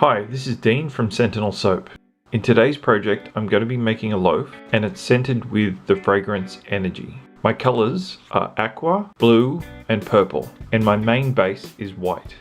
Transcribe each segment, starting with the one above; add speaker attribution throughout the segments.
Speaker 1: Hi, this is Dean from Sentinel Soap. In today's project, I'm going to be making a loaf, and it's scented with the fragrance Energy. My colors are aqua, blue, and purple, and my main base is white.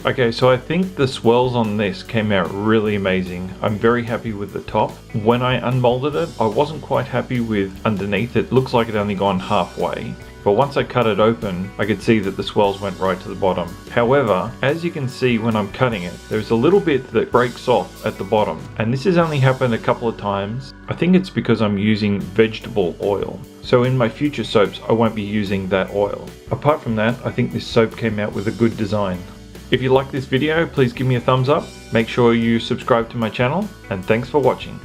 Speaker 1: Okay, so I think the swirls on this came out really amazing. I'm very happy with the top. When I unmolded it, I wasn't quite happy with underneath. It looks like it only gone halfway. But once I cut it open, I could see that the swirls went right to the bottom. However, as you can see when I'm cutting it, there's a little bit that breaks off at the bottom. And this has only happened a couple of times. I think it's because I'm using vegetable oil. So in my future soaps, I won't be using that oil. Apart from that, I think this soap came out with a good design. If you like this video, please give me a thumbs up, make sure you subscribe to my channel, and thanks for watching.